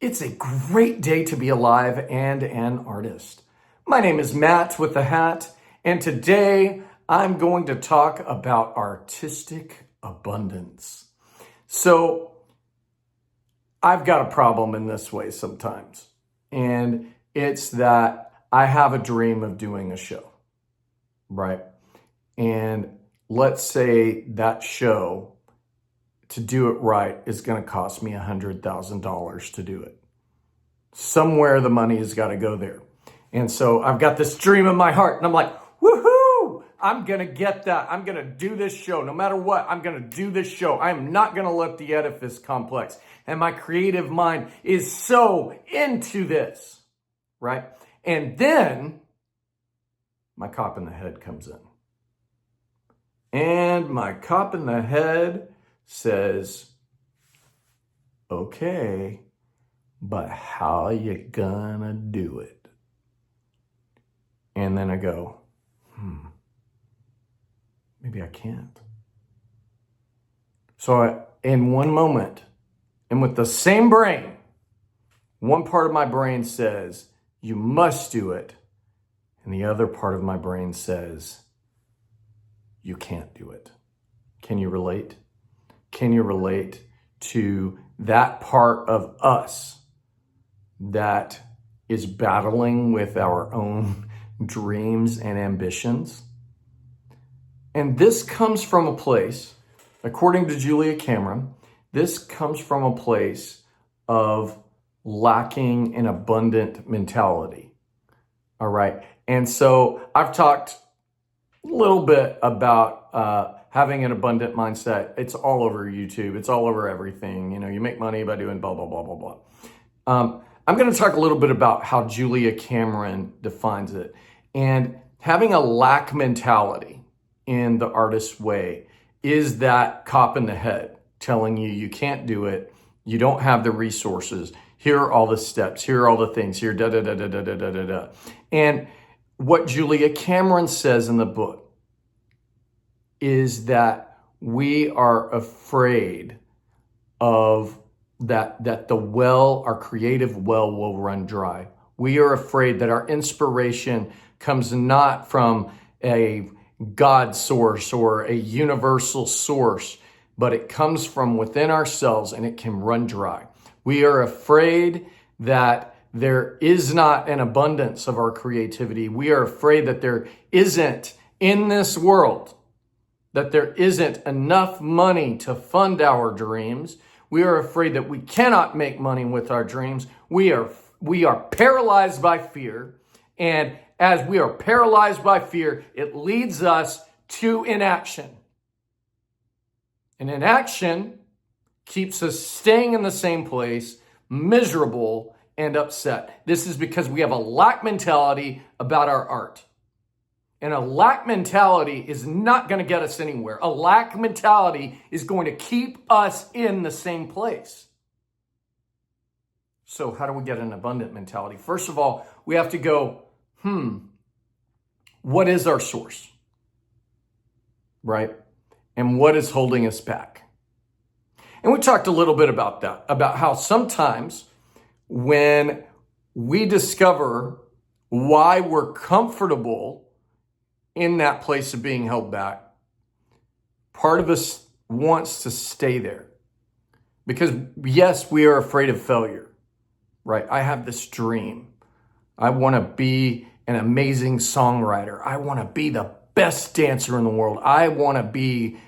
It's a great day to be alive and an artist. My name is Matt with the Hat, and today I'm going to talk about artistic abundance. So, I've got a problem in this way sometimes, and it's that I have a dream of doing a show, right? And let's say that show, to do it right, is going to cost me $100,000 to do it. Somewhere the money has got to go there. And so I've got this dream in my heart, and I'm like, woohoo! I'm going to get that. I'm going to do this show. No matter what, I'm going to do this show. I'm not going to let the edifice complex. And my creative mind is so into this, right? And then my cop in the head comes in. And my cop in the head says, okay, but how you gonna do it? And then I go, maybe I can't. So in one moment, and with the same brain, one part of my brain says, you must do it. And the other part of my brain says, you can't do it. Can you relate? Can you relate to that part of us that is battling with our own dreams and ambitions? And this comes from a place, according to Julia Cameron, this comes from a place of lacking an abundant mentality. All right. And so I've talked a little bit about having an abundant mindset. It's all over YouTube. It's all over everything. You know, you make money by doing blah, blah, blah, blah, blah. I'm going to talk a little bit about how Julia Cameron defines it. And having a lack mentality in the artist's way is that cop in the head telling you you can't do it. You don't have the resources. Here are all the steps. Here are all the things. Here, da, da, da, da, da, da, da, da, da. And what Julia Cameron says in the book is that we are afraid of that the well, our creative well, will run dry. We are afraid that our inspiration comes not from a God source or a universal source, but it comes from within ourselves and it can run dry. We are afraid that there is not an abundance of our creativity. We are afraid that there isn't in this world, that there isn't enough money to fund our dreams. We are afraid that we cannot make money with our dreams. We are paralyzed by fear. And as we are paralyzed by fear, it leads us to inaction. And inaction keeps us staying in the same place, miserable and upset. This is because we have a lack mentality about our art. And a lack mentality is not going to get us anywhere. A lack mentality is going to keep us in the same place. So how do we get an abundant mentality? First of all, we have to go, what is our source? Right? And what is holding us back? And we talked a little bit about that, about how sometimes when we discover why we're comfortable in that place of being held back, part of us wants to stay there. Because yes, we are afraid of failure, right? I have this dream. I want to be an amazing songwriter. I want to be the best dancer in the world. I want to be ...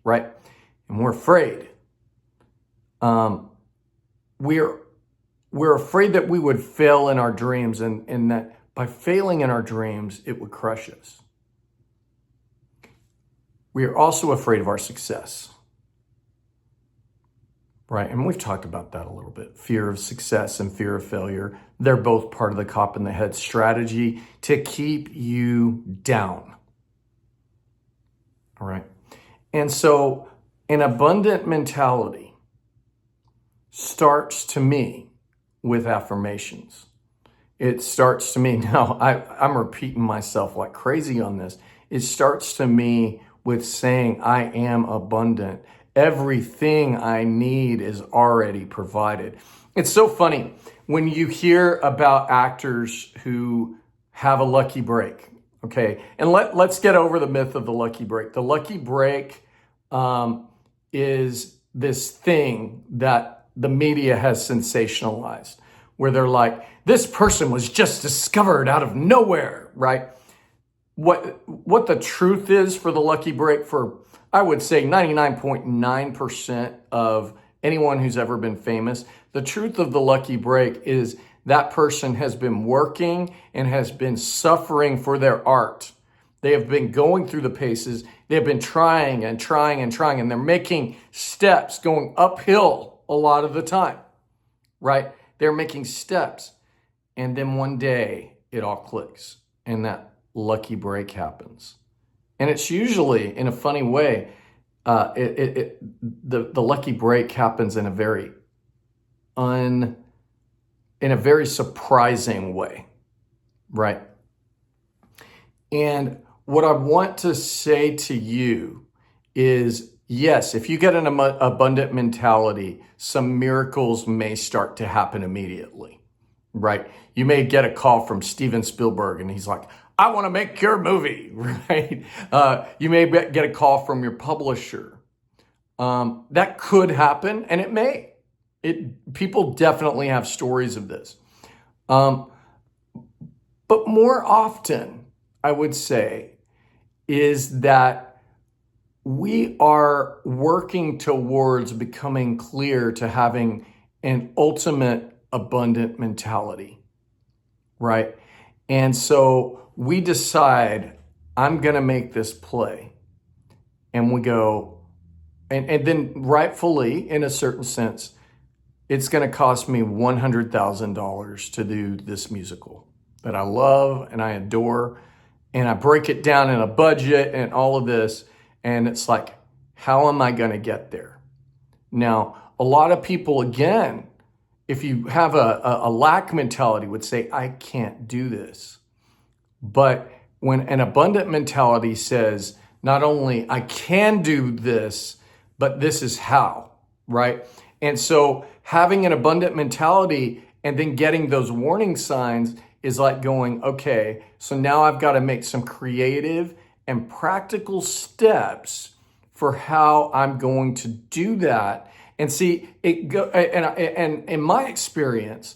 right? And we're afraid. We're afraid that we would fail in our dreams and that by failing in our dreams, it would crush us. We are also afraid of our success, right? And we've talked about that a little bit. Fear of success and fear of failure. They're both part of the cop in the head strategy to keep you down. All right. And so an abundant mentality starts to me with affirmations. It starts to me, now I'm repeating myself like crazy on this. It starts to me with saying I am abundant Everything I need is already provided. It's so funny when you hear about actors who have a lucky break. Okay, and let's get over the myth of the lucky break. The lucky break is this thing that the media has sensationalized, where they're like, this person was just discovered out of nowhere, right? What the truth is for the lucky break, for I would say 99.9% of anyone who's ever been famous, the truth of the lucky break is that person has been working and has been suffering for their art. They have been going through the paces. They have been trying and trying and trying, and they're making steps going uphill a lot of the time, right? They're making steps. And then one day it all clicks and that lucky break happens. And it's usually in a funny way, the lucky break happens in a very surprising way, right? And what I want to say to you is, yes, if you get an abundant mentality, some miracles may start to happen immediately, right? You may get a call from Steven Spielberg and he's like, I want to make your movie, right? You may get a call from your publisher. That could happen, and it may. People definitely have stories of this. But more often, I would say, is that we are working towards becoming clear to having an ultimate abundant mentality, right? And so we decide, I'm going to make this play. And we go, and then rightfully, in a certain sense, it's going to cost me $100,000 to do this musical that I love and I adore. And I break it down in a budget and all of this. And it's like, how am I going to get there? Now, a lot of people, again, if you have a lack mentality, would say, I can't do this. But when an abundant mentality says, not only I can do this, but this is how, right? And so having an abundant mentality and then getting those warning signs is like going, okay, so now I've got to make some creative and practical steps for how I'm going to do that. And see, and in my experience,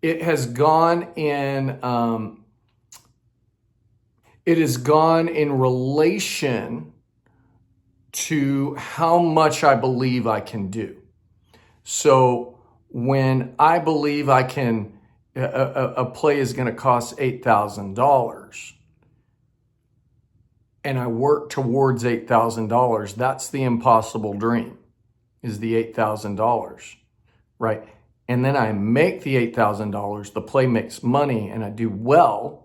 it has gone in relation to how much I believe I can do. So when I believe I can, a play is going to cost $8,000, and I work towards $8,000, that's the impossible dream, is the $8,000, right? And then I make the $8,000, the play makes money, and I do well.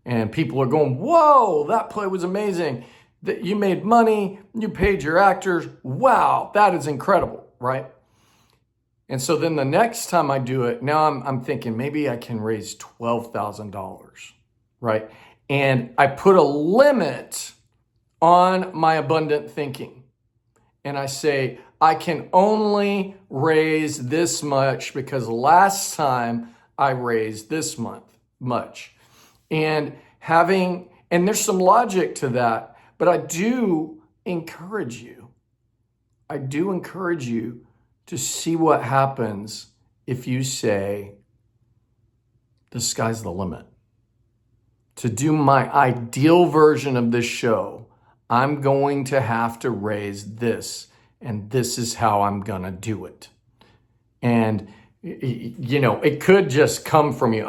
And people are going, whoa, that play was amazing. That you made money, you paid your actors. Wow, that is incredible, right? And so then the next time I do it, now I'm thinking maybe I can raise $12,000, right? And I put a limit on my abundant thinking. And I say, I can only raise this much because last time I raised this much. And there's some logic to that, but I do encourage you to see what happens if you say, the sky's the limit. To do my ideal version of this show, I'm going to have to raise this, and this is how I'm going to do it. And, it could just come from you.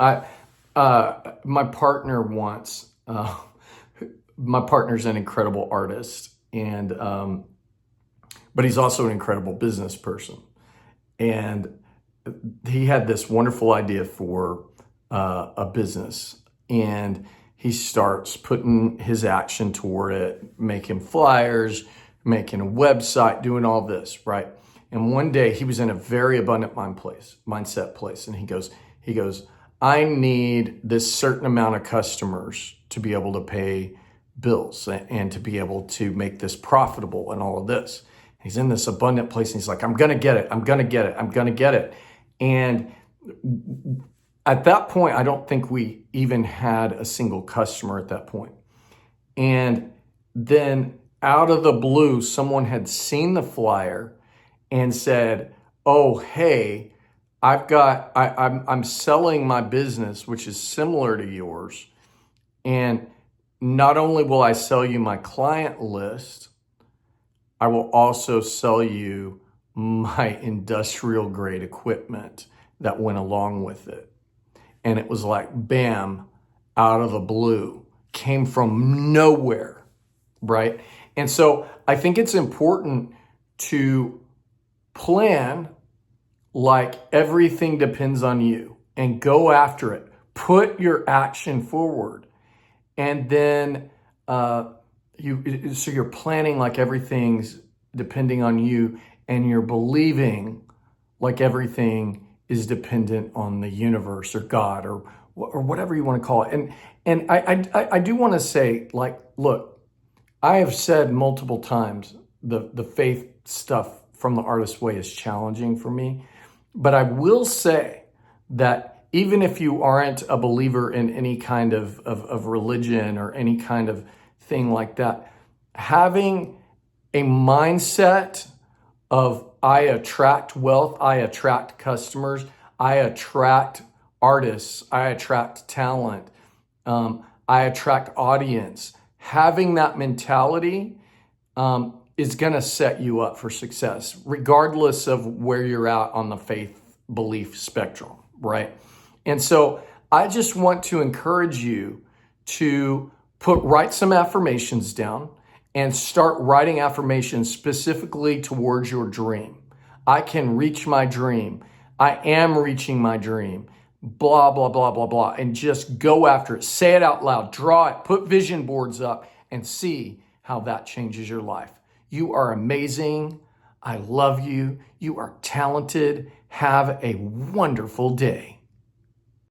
My partner wants, my partner's an incredible artist, and but he's also an incredible business person. And he had this wonderful idea for a business, and he starts putting his action toward it, making flyers, making a website, doing all this, right? And one day he was in a very abundant mindset place, and he goes, I need this certain amount of customers to be able to pay bills and to be able to make this profitable and all of this. And He's in this abundant place, and he's like, I'm going to get it. I'm going to get it. I'm going to get it. And at that point, I don't think we even had a single customer at that point. And then out of the blue, someone had seen the flyer and said, oh, hey, I'm selling my business, which is similar to yours. And not only will I sell you my client list, I will also sell you my industrial grade equipment that went along with it. And it was like, bam, out of the blue, came from nowhere, right? And so I think it's important to plan like everything depends on you and go after it. Put your action forward. And then so you're planning like everything's depending on you, and you're believing like everything is dependent on the universe or God or whatever you want to call it. And I do want to say, like, look, I have said multiple times the faith stuff from the Artist Way is challenging for me. But I will say that even if you aren't a believer in any kind of religion or any kind of thing like that, having a mindset of I attract wealth, I attract customers, I attract artists, I attract talent, I attract audience. Having that mentality is going to set you up for success, regardless of where you're at on the faith belief spectrum, right? And so I just want to encourage you to write some affirmations down and start writing affirmations specifically towards your dream. I can reach my dream. I am reaching my dream. Blah, blah, blah, blah, blah. And just go after it. Say it out loud. Draw it. Put vision boards up and see how that changes your life. You are amazing. I love you. You are talented. Have a wonderful day.